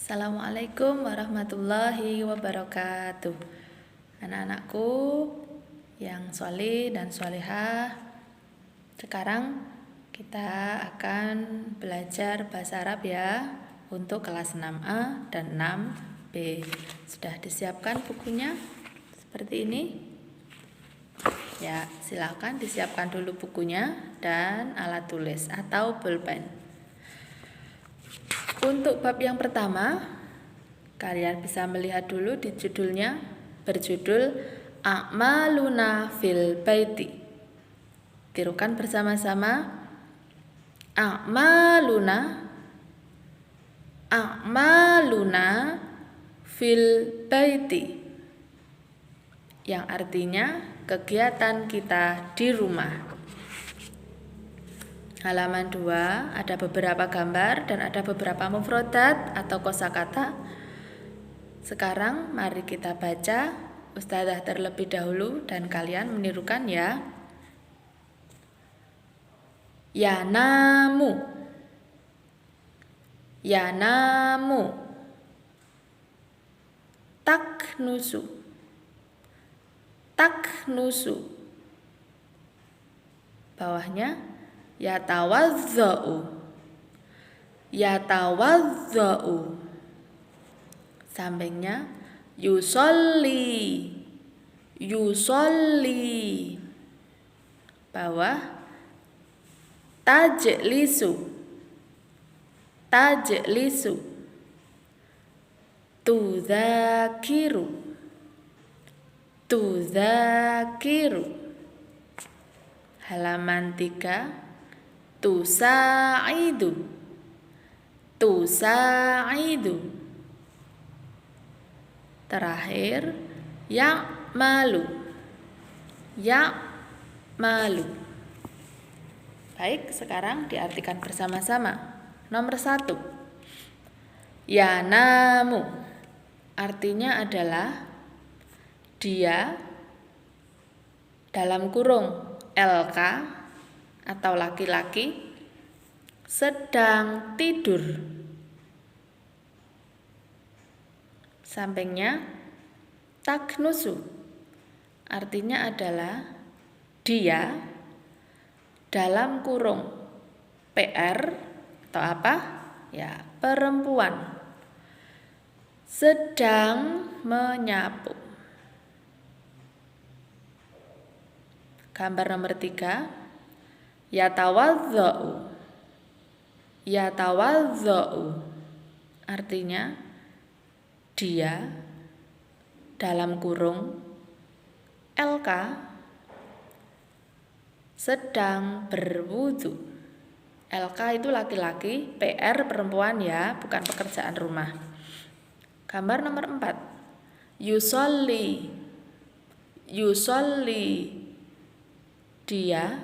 Assalamualaikum warahmatullahi wabarakatuh. Anak-anakku yang sholih dan sholihah, sekarang kita akan belajar bahasa Arab ya untuk kelas 6A dan 6B. Sudah disiapkan bukunya seperti ini? Ya, silakan disiapkan dulu bukunya dan alat tulis atau pulpen. Untuk bab yang pertama, kalian bisa melihat dulu di judulnya, berjudul A'maluna fil baiti. Tirukan bersama-sama. A'maluna fil baiti, yang artinya kegiatan kita di rumah. Halaman 2 ada beberapa gambar dan ada beberapa mufrodat atau kosakata. Sekarang mari kita baca Ustazah terlebih dahulu dan kalian menirukan ya. Yanamu, taknusu, bawahnya yatawazza'u, sampingnya yusolli, bawah tajlisu, tudzakiru, halaman 3 tusaidu, terakhir ya'malu. Baik, sekarang diartikan bersama-sama. Nomor 1, yanamu artinya adalah dia dalam kurung LK atau laki-laki sedang tidur. Sampingnya taknusu artinya adalah dia dalam kurung PR atau apa? Ya, perempuan sedang menyapu. Gambar nomor 3, yatawazza'u artinya dia dalam kurung LK sedang berwudu. LK itu laki-laki, PR perempuan ya, bukan pekerjaan rumah. Gambar nomor 4, yusolli, dia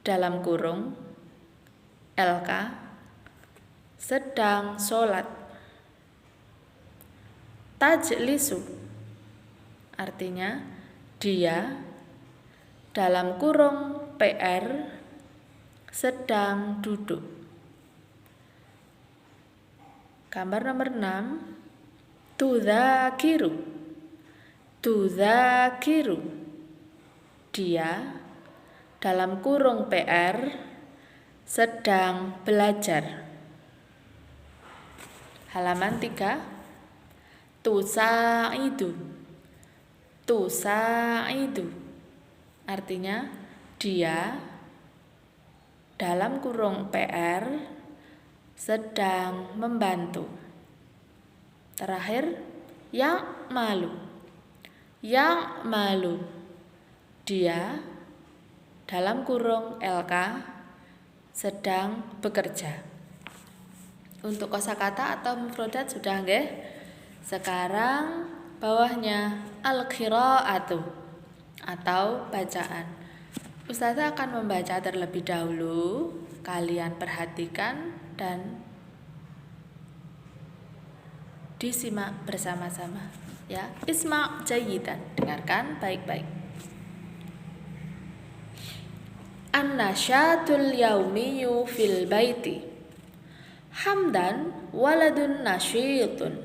dalam kurung LK sedang sholat. Tajlisu artinya dia dalam kurung PR sedang duduk. Gambar nomor 6, tudzakiru, dia dalam kurung PR sedang belajar. Halaman 3, tusaidu artinya dia dalam kurung PR sedang membantu. Terakhir ya'malu, dia dalam kurung LK sedang bekerja. Untuk kosakata atau mufrodat sudah nggih? Sekarang bawahnya al-qiraatu atau bacaan. Ustazah akan membaca terlebih dahulu, kalian perhatikan dan disimak bersama-sama ya. Isma' jayyidan, dengarkan baik-baik. An-nasyatul yaumiyyu fil baiti. Hamdan waladun nasyitun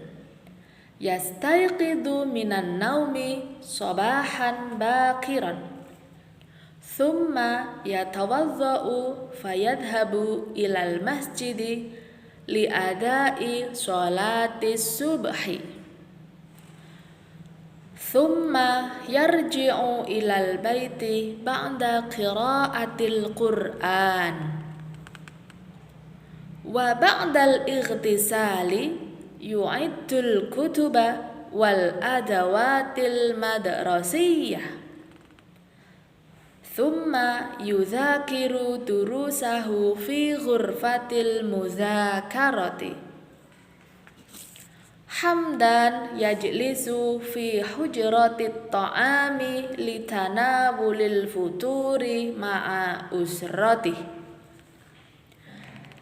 yastayqidu minan naumi sabahan bakiran thumma yatawazza'u fayadhabu ilal masjidi li'adai sholatis subhi thumma yarji'u ilal baiti ba'da qira'atil Qur'an wa ba'dal ightisali yu'iddul kutuba wal adawatil madrasiyah thumma yudzakiru durusahu fi ghurfatil mudzakarati hamdan yajlisu fi hujratit ta'ami litanawulil futuri ma'a usratih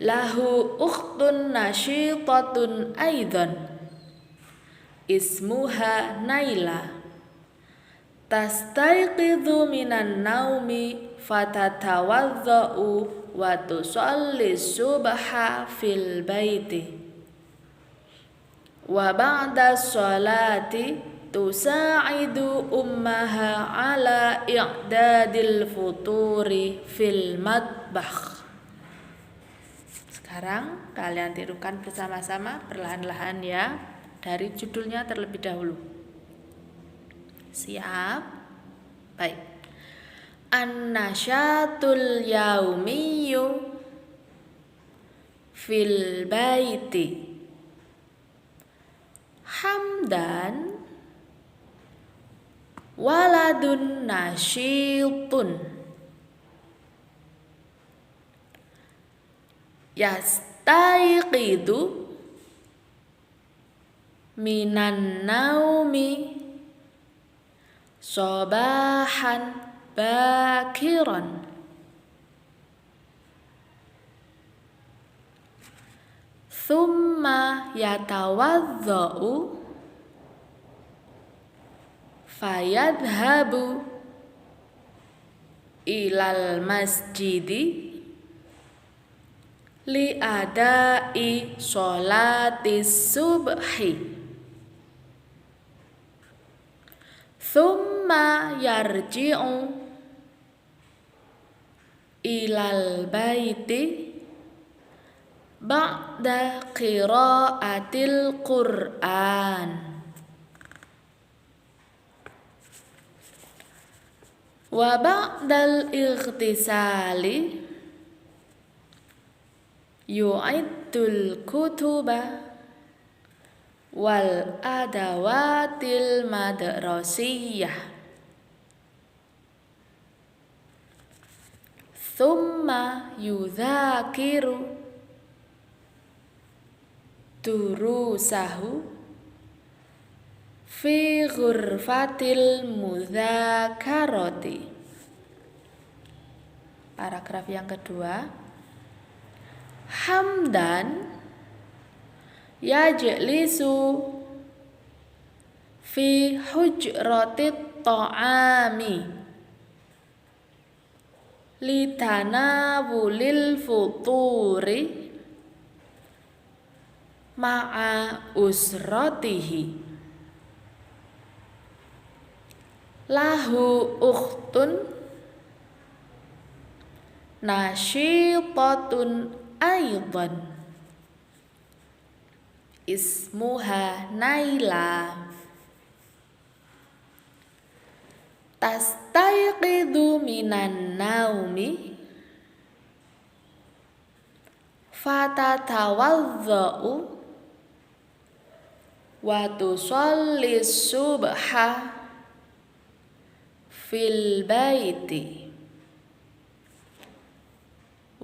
lahu ukhtun nasyitatun aidan ismuha Naila tastayqidhu minan naumi fatatawazza'u wa tusalli subha fil baiti wa ba'da sholati tusa'idu ummaha ala i'dadil futuri fil matbakh. Sekarang kalian tirukan bersama-sama perlahan-lahan ya, dari judulnya terlebih dahulu. Siap? Baik. An-nasyatul yaumiyyu fil baiti. Hamdan waladun nasyitun yastayqidu minan naumi sabahan bakiran thumma yatawazza'u fayadhabu ilal masjidi li adai sholatis subhi thumma yarji'u ilal baiti ba'da qira'atil Qur'an wa ba'dal ightisali yu'iddul kutuba wal adawatil madrasiyah thumma yudzakiru durusahu fi ghurfatil mudzakarati. Paragraf yang kedua. Hamdan yajlisu fi hujratit ta'ami litanawulil futuri ma'a usratihi lahu ukhtun nasyitatun aidan ismuha Naila tastayqidu minan naumi fatatawazza'u wa tusalli subha fil baiti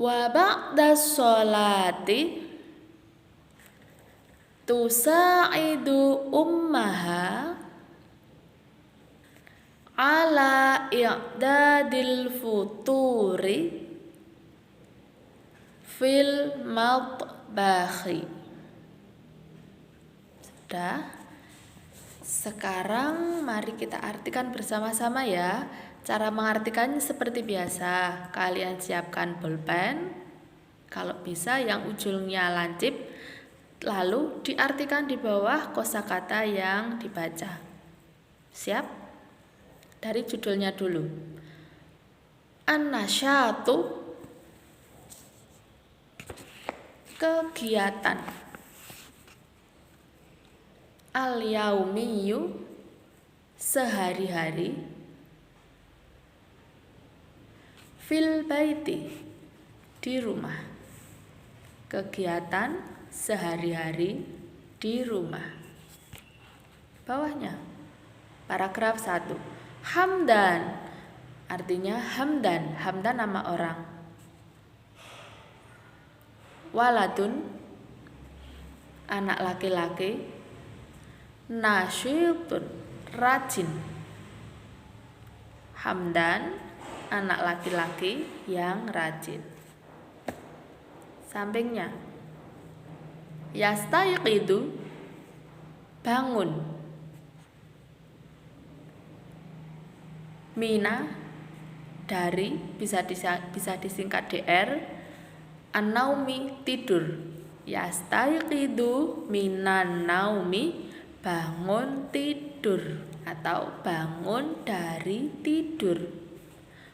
wa ba'da sholati tusa'idu ummaha ala i'dadil futuri fil matbakhi. Sudah. Sekarang mari kita artikan bersama-sama ya. Cara mengartikannya seperti biasa. Kalian siapkan pulpen, Kalau bisa yang ujungnya lancip, lalu diartikan di bawah kosakata yang dibaca. Siap? Dari judulnya dulu. An-nasyatu, kegiatan. Al-yaumiyu, sehari-hari. Fil baiti, di rumah. Kegiatan sehari-hari di rumah. Bawahnya, paragraf 1. Hamdan, artinya Hamdan. Hamdan nama orang. Waladun, anak laki-laki. Nasyitun, rajin. Hamdan, anak laki-laki yang rajin. Sampingnya, yastayqidu, bangun. Mina, dari, bisa disingkat DR. An-naumi, tidur. Yastayqidu minan naumi, bangun tidur atau bangun dari tidur.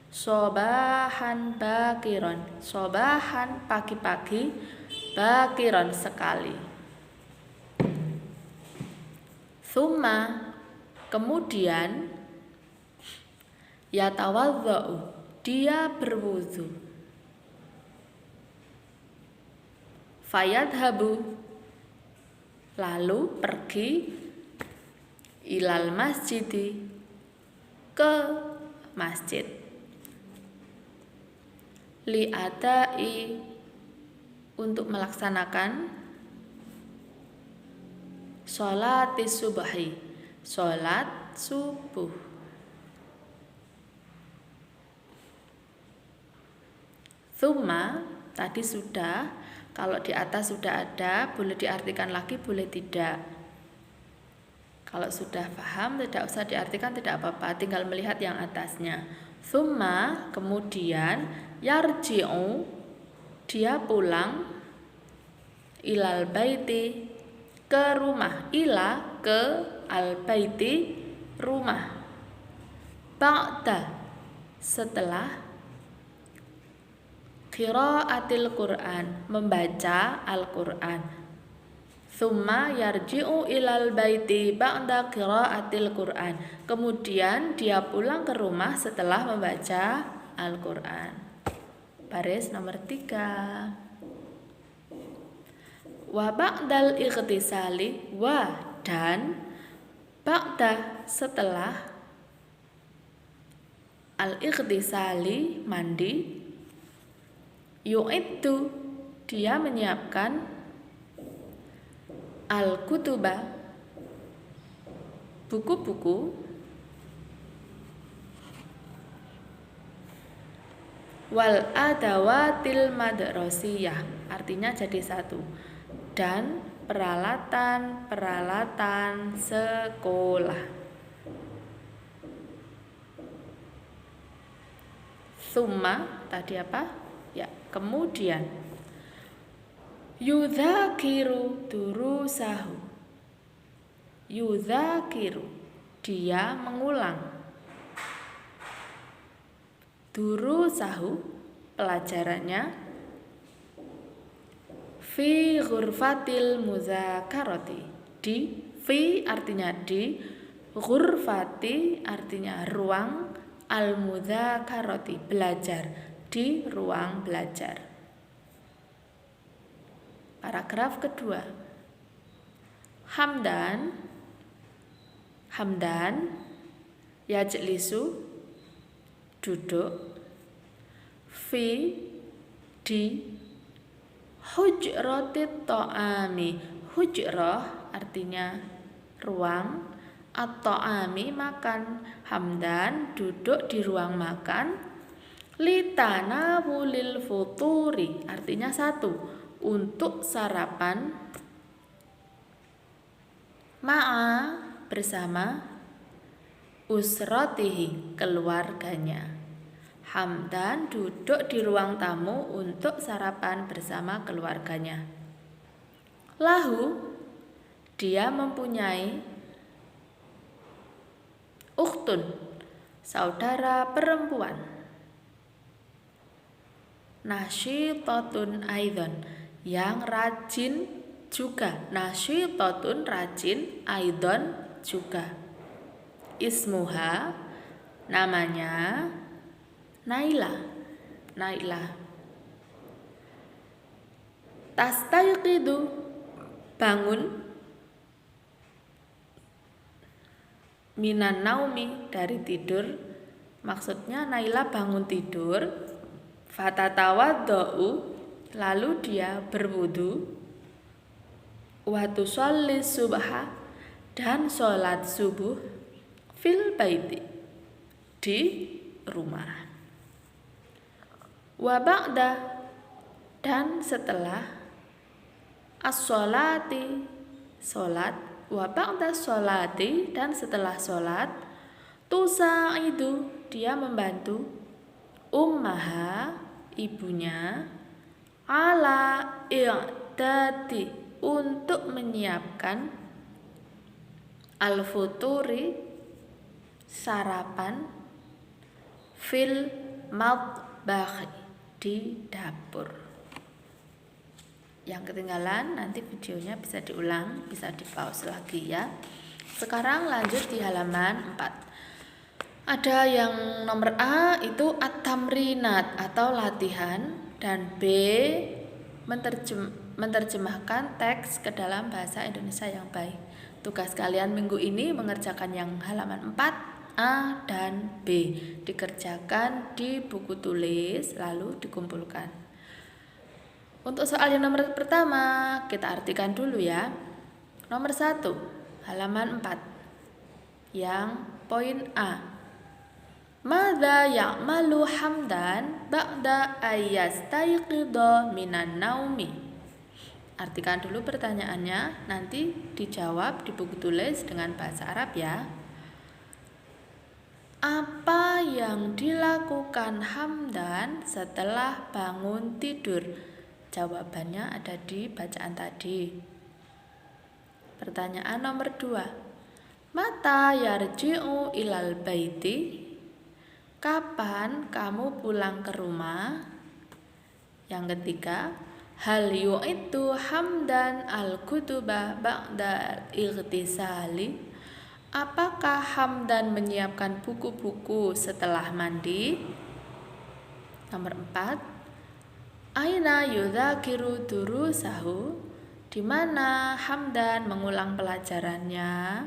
Sobahan bakiron, sobahan pagi-pagi, bakiron sekali. Summa, kemudian, yatawadha'u, dia berwudu. Fayadhabu, lalu pergi. Ilal masjidi, ke masjid. Li'adai, untuk melaksanakan sholatis subahi, sholat subuh. Thumma, tadi sudah, kalau di atas sudah ada, boleh diartikan lagi, boleh tidak. Kalau sudah paham, tidak usah diartikan, tidak apa-apa, tinggal melihat yang atasnya. Thumma, kemudian, yarji'u, dia pulang. Ilal baiti, ke rumah. Ila, ke, al baiti, rumah. Ba'da, setelah. Qira'atil Qur'an, membaca Al-Qur'an. Tsumma yarji'u ilal baiti ba'da qira'atil Qur'an. Kemudian dia pulang ke rumah setelah membaca Al-Qur'an. Baris nomor 3. Wa ba'dal ightisali, wa, dan, ba'da, setelah, al-ightisali, mandi. Yu'iddu, dia menyiapkan. Al-kutuba, buku-buku. Wal adawatil madrasiyah, artinya jadi satu. Dan peralatan-peralatan sekolah. Summa, tadi apa? Ya, kemudian. Yudzakiru durusahu, yudzakiru, dia mengulang. Durusahu, pelajarannya. Fi ghurfatil muzakarati, di, fi artinya di, ghurfati artinya ruang, al muzakarati, belajar, di ruang belajar. Paragraf kedua. Hamdan, Hamdan, yajlisu, duduk. Fi, di, hujratit ta'ami, hujrah artinya ruang, at-ta'ami makan. Hamdan duduk di ruang makan. Litanawulil futuri, artinya satu, untuk sarapan. Ma'a, bersama. Usratihi, keluarganya. Hamdan duduk di ruang tamu untuk sarapan bersama keluarganya. Lahu, dia mempunyai ukhtun, saudara perempuan. Nasyitatun aidon, yang rajin juga. Nasyitatun, rajin, aidon, juga. Ismuha, namanya Naila. Tastayqidu, bangun. Minan naumi, dari tidur. Maksudnya Naila bangun tidur. Fatatawadda'u, lalu dia berwudu. Wa tusolli subha, dan sholat subuh. Fil baiti, di rumah. Wa ba'da, dan setelah as-sholati, sholat. Wa ba'da sholati, dan setelah sholat. Tusa'idu, dia membantu ummaha, ibunya, ala i'dadi, untuk menyiapkan al-futuri, sarapan, fil matbakhi, di dapur. Yang ketinggalan nanti videonya bisa diulang, bisa di pause lagi ya. Sekarang lanjut di halaman 4. Ada yang nomor A itu at-tamrinat atau latihan, dan B menerjemahkan teks ke dalam bahasa Indonesia yang baik. Tugas kalian minggu ini mengerjakan yang halaman 4 A dan B, dikerjakan di buku tulis lalu dikumpulkan. Untuk soal yang nomor pertama kita artikan dulu ya. Nomor 1 halaman 4 yang poin A. Madza ya'malu Hamdan ba'da ayyastayqidha minan naumi. Artikan dulu pertanyaannya, nanti dijawab di buku tulis dengan bahasa Arab ya. Apa yang dilakukan Hamdan setelah bangun tidur? Jawabannya ada di bacaan tadi. Pertanyaan nomor 2. Mata yarji'u ilal baiti? Kapan kamu pulang ke rumah? Yang ketiga, hal yu'iddu Hamdan al-kutuba ba'da ightisali? Apakah Hamdan menyiapkan buku-buku setelah mandi? Nomor 4. Aina yudzakiru durusahu? Di mana Hamdan mengulang pelajarannya?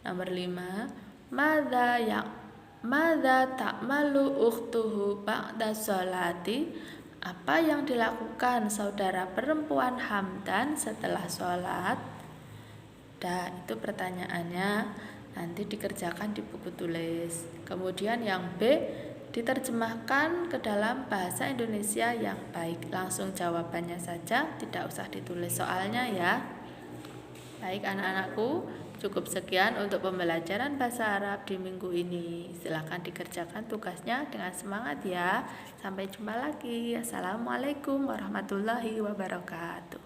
Nomor 5. Madza ta'malu ukhtuhu ba'da sholati? Apa yang dilakukan saudara perempuan Hamdan setelah sholat? Itu pertanyaannya, nanti dikerjakan di buku tulis. Kemudian yang B, diterjemahkan ke dalam bahasa Indonesia yang baik. Langsung jawabannya saja, tidak usah ditulis soalnya ya. Baik anak-anakku, cukup sekian untuk pembelajaran bahasa Arab di minggu ini. Silakan dikerjakan tugasnya dengan semangat ya. Sampai jumpa lagi. Assalamualaikum warahmatullahi wabarakatuh.